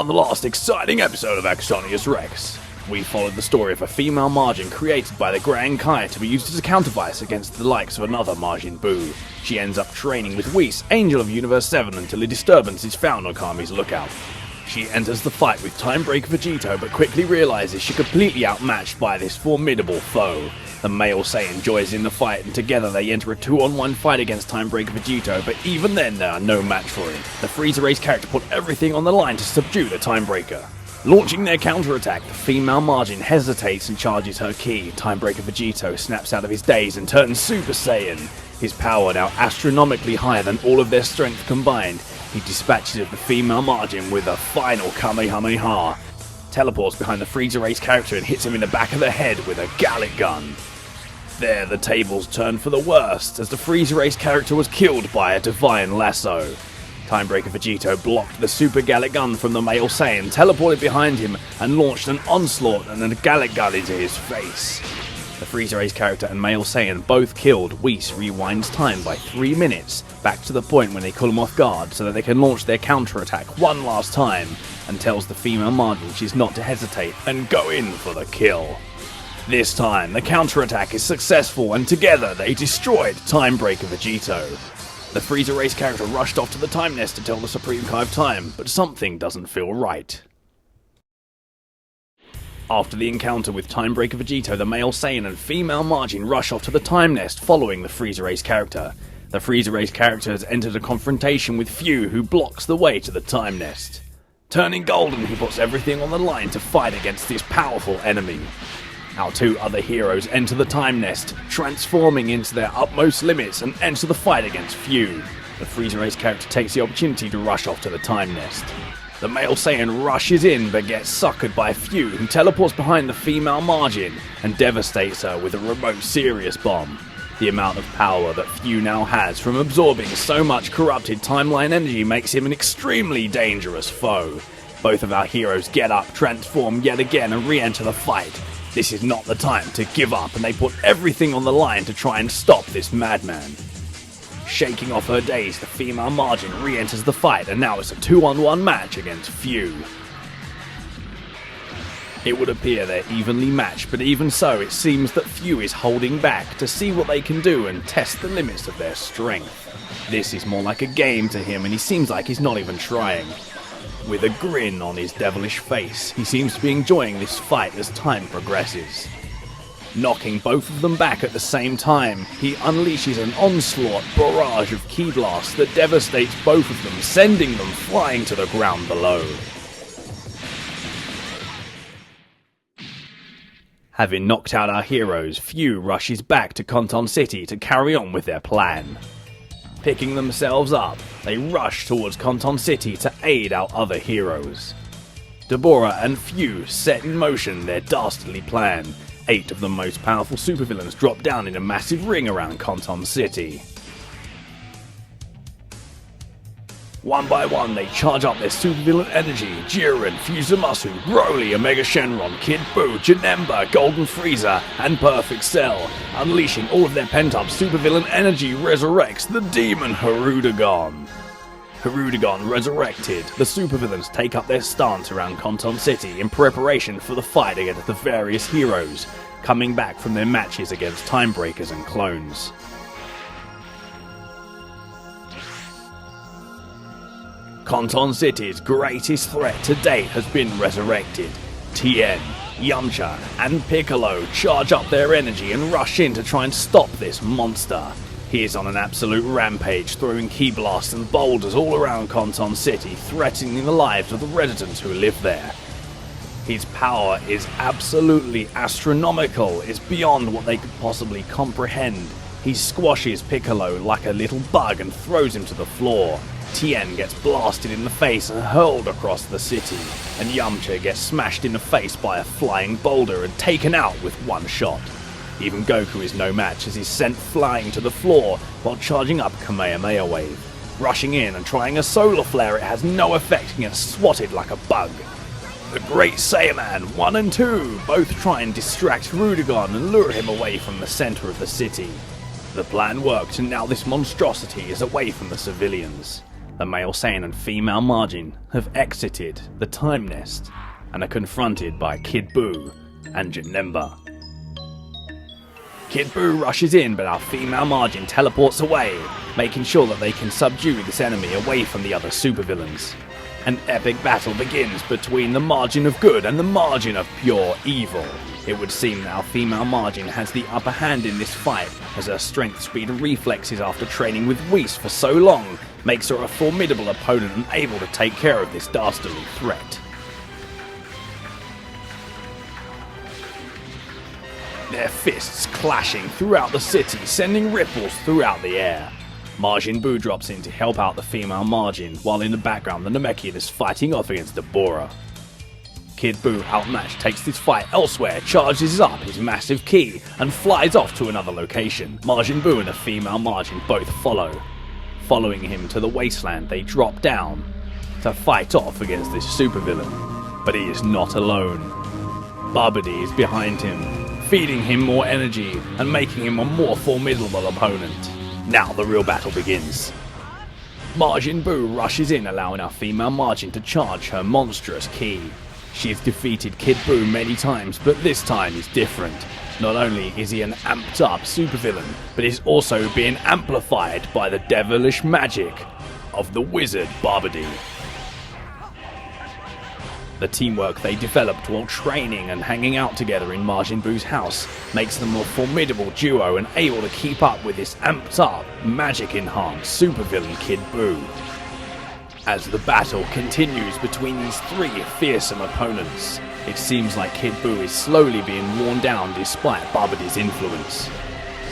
On the last exciting episode of AxoniusRex, we followed the story of a female Majin created by the Grand Kai to be used as a countervice against the likes of another Majin Buu. She ends up training with Whis, Angel of Universe 7, until a disturbance is found on Kami's lookout. She enters the fight with Timebreaker Vegeta, but quickly realizes she's completely outmatched by this formidable foe. The male Saiyan joins in the fight, and together they enter a 2-on-1 fight against Timebreaker Vegeta, but even then they are no match for him. The Frieza race character put everything on the line to subdue the Timebreaker. Launching their counterattack, the female Majin hesitates and charges her ki. Timebreaker Vegeta snaps out of his daze and turns Super Saiyan. His power now astronomically higher than all of their strength combined. He dispatches the female Majin with a final Kamehameha, teleports behind the Frieza race character and hits him in the back of the head with a Gallic gun. There, the tables turned for the worst, as the Frieza race character was killed by a divine lasso. Timebreaker Vegeta blocked the Super Gallic gun from the male Saiyan, teleported behind him, and launched an onslaught and a Gallic gun into his face. The Frieza race character and male Saiyan both killed. Whis rewinds time by 3 minutes, back to the point when they call him off guard so that they can launch their counterattack one last time, and tells the female Majin she's not to hesitate and go in for the kill. This time, the counterattack is successful, and together they destroyed Timebreaker Vegeta. The Frieza race character rushed off to the Time Nest to tell the Supreme Kai of Time, but something doesn't feel right. After the encounter with Timebreaker Vegeta, the male Saiyan and female Majin rush off to the Time Nest following the Frieza race character. The Frieza race character has entered a confrontation with Fu, who blocks the way to the Time Nest. Turning golden, he puts everything on the line to fight against this powerful enemy. Our two other heroes enter the Time Nest, transforming into their utmost limits and enter the fight against Fu. The Frieza race character takes the opportunity to rush off to the Time Nest. The male Saiyan rushes in but gets suckered by Fu, who teleports behind the female Majin and devastates her with a remote Sirius bomb. The amount of power that Fu now has from absorbing so much corrupted timeline energy makes him an extremely dangerous foe. Both of our heroes get up, transform yet again and re-enter the fight. This is not the time to give up, and they put everything on the line to try and stop this madman. Shaking off her daze, the female Majin re-enters the fight, and now it's a 2-on-1 match against Fu. It would appear they're evenly matched, but even so, it seems that Fu is holding back to see what they can do and test the limits of their strength. This is more like a game to him, and he seems like he's not even trying. With a grin on his devilish face, he seems to be enjoying this fight as time progresses. Knocking both of them back at the same time, he unleashes an onslaught barrage of ki blasts that devastates both of them, sending them flying to the ground below. Having knocked out our heroes, Fu rushes back to KonTon City to carry on with their plan. Picking themselves up, they rush towards KonTon City to aid our other heroes. Deborah and Fu set in motion their dastardly plan. 8 of the most powerful supervillains drop down in a massive ring around KonTon City. One by one, they charge up their supervillain energy. Jiren, Fusamasu, Broly, Omega Shenron, Kid Buu, Janemba, Golden Frieza, and Perfect Cell. Unleashing all of their pent-up supervillain energy resurrects the demon Hirudegarn. Hirudegarn resurrected, the supervillains take up their stance around KonTon City in preparation for the fight against the various heroes, coming back from their matches against Timebreakers and clones. KonTon City's greatest threat to date has been resurrected. Tien, Yamcha, and Piccolo charge up their energy and rush in to try and stop this monster. He is on an absolute rampage, throwing ki blasts and boulders all around KonTon City, threatening the lives of the residents who live there. His power is absolutely astronomical, it's beyond what they could possibly comprehend. He squashes Piccolo like a little bug and throws him to the floor. Tien gets blasted in the face and hurled across the city, and Yamcha gets smashed in the face by a flying boulder and taken out with one shot. Even Goku is no match as he's sent flying to the floor while charging up Kamehameha Wave. Rushing in and trying a solar flare, it has no effect and gets swatted like a bug. The Great Saiyaman 1 and 2 both try and distract Hirudegarn and lure him away from the center of the city. The plan worked, and now this monstrosity is away from the civilians. The male Saiyan and female Majin have exited the Time Nest and are confronted by Kid Buu and Janemba. Kid Buu rushes in, but our female Majin teleports away, making sure that they can subdue this enemy away from the other supervillains. An epic battle begins between the Majin of good and the Majin of pure evil. It would seem that our female Majin has the upper hand in this fight, as her strength, speed and reflexes after training with Whis for so long makes her a formidable opponent and able to take care of this dastardly threat. Their fists clashing throughout the city, sending ripples throughout the air. Majin Buu drops in to help out the female Majin, while in the background the Namekian is fighting off against Deborah. Kid Buu, outmatched, takes this fight elsewhere, charges up his massive ki, and flies off to another location. Majin Buu and the female Majin both follow. Following him to the wasteland, they drop down to fight off against this supervillain. But he is not alone. Babidi is behind him, feeding him more energy and making him a more formidable opponent. Now the real battle begins. Majin Buu rushes in, allowing our female Majin to charge her monstrous ki. She has defeated Kid Buu many times, but this time is different. Not only is he an amped up supervillain, but is also being amplified by the devilish magic of the wizard Babidi. The teamwork they developed while training and hanging out together in Majin Buu's house makes them a formidable duo and able to keep up with this amped up, magic enhanced supervillain Kid Buu. As the battle continues between these three fearsome opponents, it seems like Kid Buu is slowly being worn down despite Babidi's influence.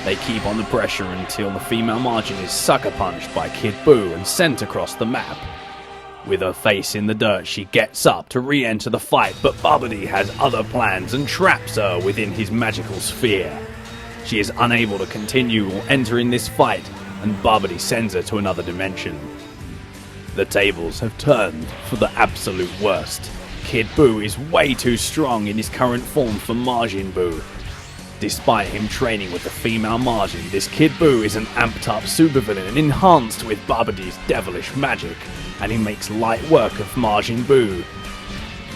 They keep on the pressure until the female Majin is sucker punched by Kid Buu and sent across the map. With her face in the dirt, she gets up to re-enter the fight, but Babidi has other plans and traps her within his magical sphere. She is unable to continue or enter in this fight, and Babidi sends her to another dimension. The tables have turned for the absolute worst. Kid Buu is way too strong in his current form for Majin Buu. Despite him training with the female Majin, this Kid Buu is an amped up supervillain and enhanced with Babidi's devilish magic, and he makes light work of Majin Buu.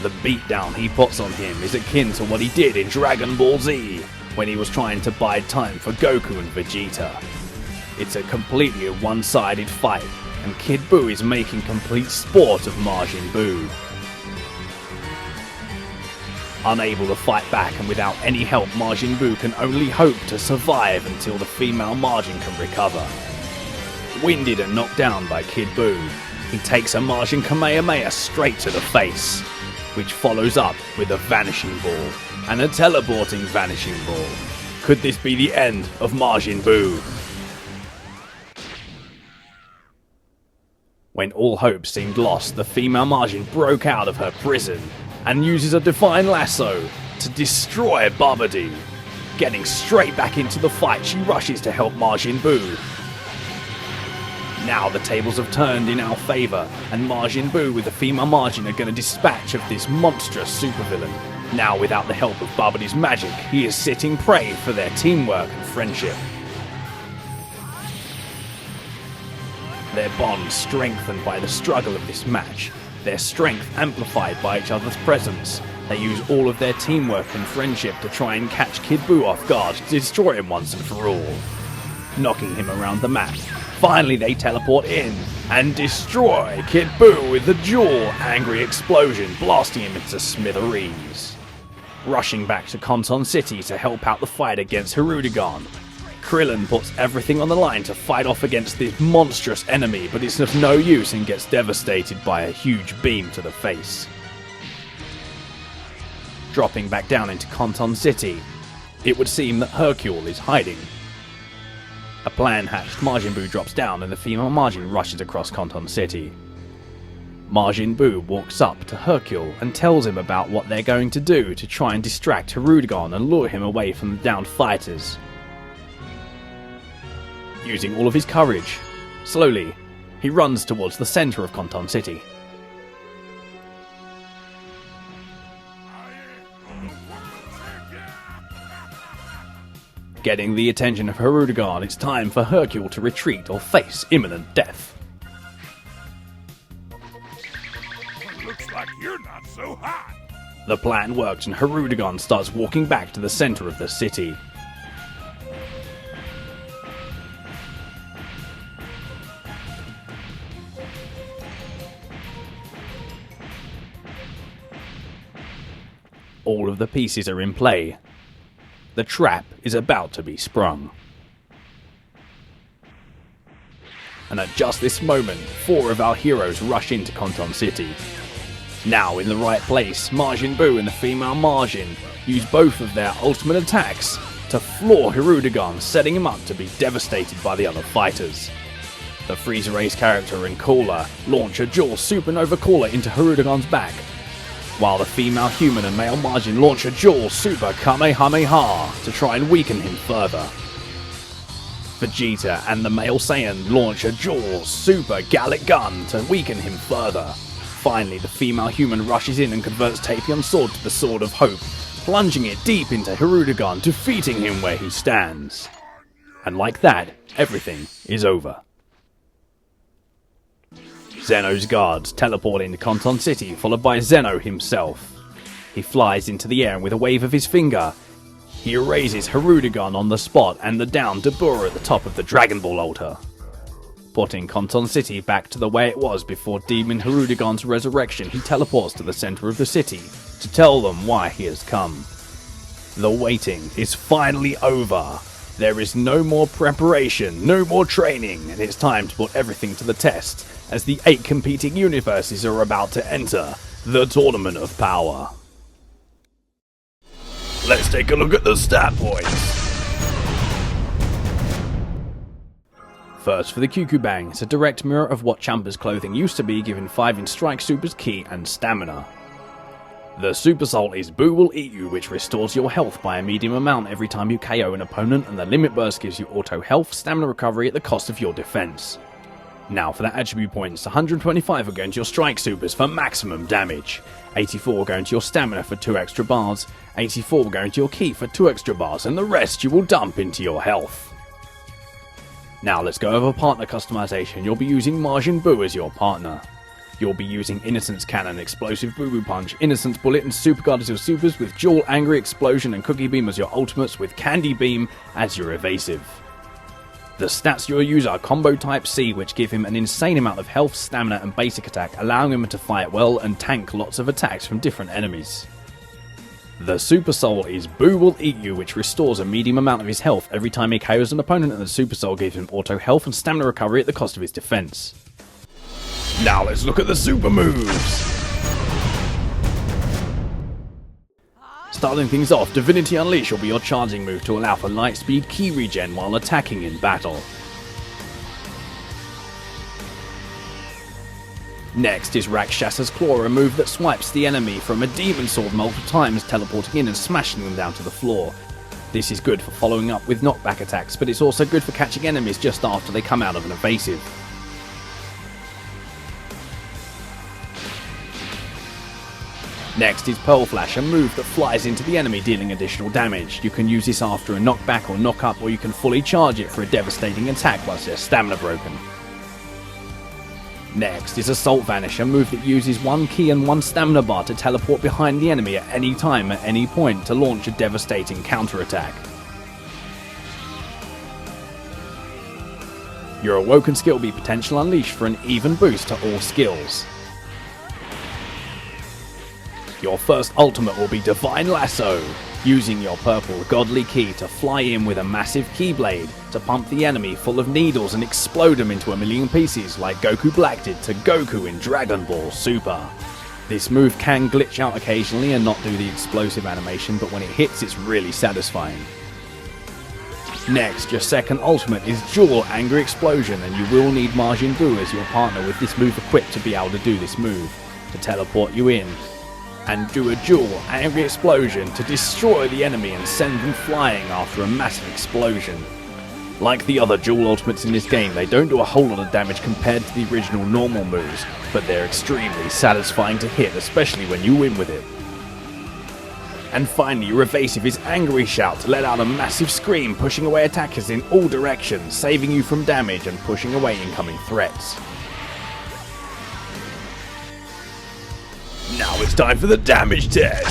The beatdown he puts on him is akin to what he did in Dragonball Z, when he was trying to bide time for Goku and Vegeta. It's a completely one-sided fight, and Kid Buu is making complete sport of Majin Buu. Unable to fight back and without any help, Majin Buu can only hope to survive until the female Majin can recover. Winded and knocked down by Kid Buu, he takes a Majin Kamehameha straight to the face, which follows up with a Vanishing Ball and a teleporting Vanishing Ball. Could this be the end of Majin Buu? When all hope seemed lost, the female Majin broke out of her prison and uses a divine lasso to destroy Babidi. Getting straight back into the fight, she rushes to help Majin Buu. Now the tables have turned in our favour, and Majin Buu with the female Majin are going to dispatch of this monstrous supervillain. Now without the help of Babidi's magic, he is sitting prey for their teamwork and friendship. Their bond strengthened by the struggle of this match, their strength amplified by each other's presence. They use all of their teamwork and friendship to try and catch Kid Buu off guard to destroy him once and for all, knocking him around the map. Finally they teleport in and destroy Kid Buu with the dual angry explosion, blasting him into smithereens. Rushing back to KonTon City to help out the fight against Hirudegarn, Krillin puts everything on the line to fight off against this monstrous enemy, but it's of no use and gets devastated by a huge beam to the face. Dropping back down into KonTon City, it would seem that Hercule is hiding. A plan hatched, Majin Buu drops down and the female Majin rushes across KonTon City. Majin Buu walks up to Hercule and tells him about what they're going to do to try and distract Hirudegarn and lure him away from the downed fighters. Using all of his courage, slowly, he runs towards the center of KonTon City. Getting the attention of Hirudegarn, it's time for Hercule to retreat or face imminent death. Not so hot. The plan works and Hirudegarn starts walking back to the center of the city. All of the pieces are in play. The trap is about to be sprung. And at just this moment, 4 of our heroes rush into KonTon City. Now in the right place, Majin Buu and the Female Majin use both of their ultimate attacks to floor Hirudegarn, setting him up to be devastated by the other fighters. The Frieza Race character and Caller launch a dual Supernova Caller into Hirudegarn's back, while the female human and male Majin launch a dual Super Kamehameha to try and weaken him further. Vegeta and the male Saiyan launch a dual Super Gallic Gun to weaken him further. Finally, the female human rushes in and converts Tapion's sword to the Sword of Hope, plunging it deep into Hirudegarn, defeating him where he stands. And like that, everything is over. Zeno's guards teleport into KonTon City, followed by Zeno himself. He flies into the air and with a wave of his finger, he erases Hirudegarn on the spot and the downed Dabura at the top of the Dragonball altar, putting KonTon City back to the way it was before Demon Hirudegarn's resurrection. He teleports to the center of the city to tell them why he has come. The waiting is finally over. There is no more preparation, no more training, and it's time to put everything to the test as the 8 competing universes are about to enter the Tournament of Power. Let's take a look at the stat points. First for the Kyukubang, it's a direct mirror of what Champa's clothing used to be, giving 5 in Strike, Super's Ki and Stamina. The Super Soul is Buu will eat you, which restores your health by a medium amount every time you KO an opponent, and the Limit Burst gives you auto health, stamina recovery at the cost of your defense. Now for the attribute points, 125 are going to your Strike Supers for maximum damage, 84 are going to your Stamina for 2 extra bars, 84 are going to your Ki for 2 extra bars, and the rest you will dump into your health. Now let's go over partner customization. You'll be using Majin Buu as your partner. You'll be using Innocence Cannon, Explosive Boo Boo Punch, Innocence Bullet and Super Guard as your supers, with Dual Angry Explosion and Cookie Beam as your ultimates, with Candy Beam as your evasive. The stats you'll use are Combo Type C, which give him an insane amount of health, stamina and basic attack, allowing him to fight well and tank lots of attacks from different enemies. The Super Soul is Buu will eat you, which restores a medium amount of his health every time he KOs an opponent, and the Super Soul gives him auto health and stamina recovery at the cost of his defense. Now let's look at the super moves! Starting things off, Divinity Unleash will be your charging move to allow for light speed Ki regen while attacking in battle. Next is Rakshas's Claw, a move that swipes the enemy from a demon sword multiple times, teleporting in and smashing them down to the floor. This is good for following up with knockback attacks, but it's also good for catching enemies just after they come out of an evasive. Next is Pearl Flash, a move that flies into the enemy, dealing additional damage. You can use this after a knockback or knock-up, or you can fully charge it for a devastating attack whilst their stamina broken. Next is Assault Vanish, a move that uses 1 Ki and 1 stamina bar to teleport behind the enemy at any time, at any point, to launch a devastating counterattack. Your Awoken skill will be Potential Unleash for an even boost to all skills. Your first ultimate will be Divine Lasso, using your purple Godly Ki to fly in with a massive Keyblade to pump the enemy full of needles and explode them into a million pieces like Goku Black did to Goku in Dragon Ball Super. This move can glitch out occasionally and not do the explosive animation, but when it hits it's really satisfying. Next, your second ultimate is Dual Angry Explosion, and you will need Majin Buu as your partner with this move equipped to be able to do this move, to teleport you in and do a dual angry explosion to destroy the enemy and send them flying after a massive explosion. Like the other dual ultimates in this game, they don't do a whole lot of damage compared to the original normal moves, but they're extremely satisfying to hit, especially when you win with it. And finally, your evasive is Angry Shout to let out a massive scream, pushing away attackers in all directions, saving you from damage and pushing away incoming threats. Now Now it's time for the damage test.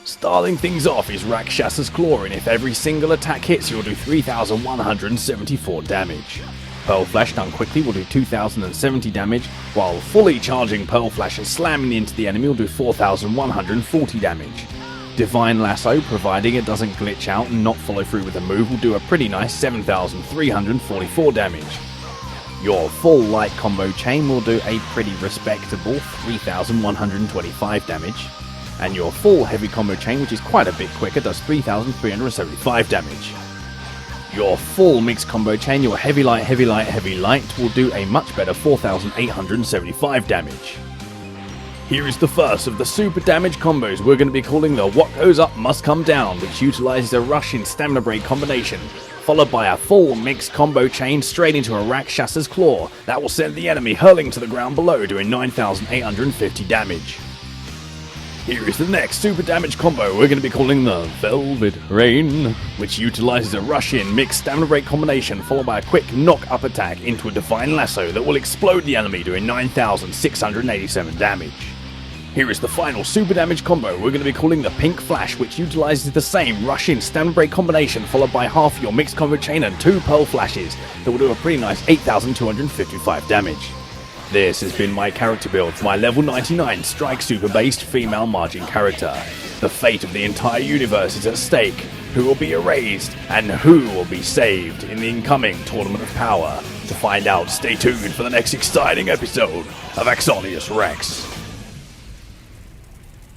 Starting things off is Rakshas's Claw, and if every single attack hits, you'll do 3,174 damage. Pearl Flash done quickly will do 2,070 damage, while fully charging Pearl Flash and slamming into the enemy will do 4,140 damage. Divine Lasso, providing it doesn't glitch out and not follow through with a move, will do a pretty nice 7,344 damage. Your full light combo chain will do a pretty respectable 3,125 damage. And your full heavy combo chain, which is quite a bit quicker, does 3,375 damage. Your full mixed combo chain, your heavy light, heavy light, heavy light, will do a much better 4,875 damage. Here is the first of the super damage combos we're going to be calling the What Goes Up Must Come Down, which utilizes a rush in stamina break combination, followed by a full mixed combo chain straight into a Rakshas's Claw that will send the enemy hurling to the ground below, doing 9,850 damage. Here is the next super damage combo we're going to be calling the Velvet Rain, which utilizes a rush-in mixed stamina break combination followed by a quick knock-up attack into a Divine Lasso that will explode the enemy, doing 9,687 damage. Here is the final super damage combo we're going to be calling the Pink Flash, which utilizes the same rush-in stamina break combination followed by half your mixed combo chain and 2 Pearl Flashes that will do a pretty nice 8,255 damage. This has been my character build for my level 99 Strike Super based Female Majin character. The fate of the entire universe is at stake. Who will be erased and who will be saved in the incoming Tournament of Power? To find out, stay tuned for the next exciting episode of AxoniusRex.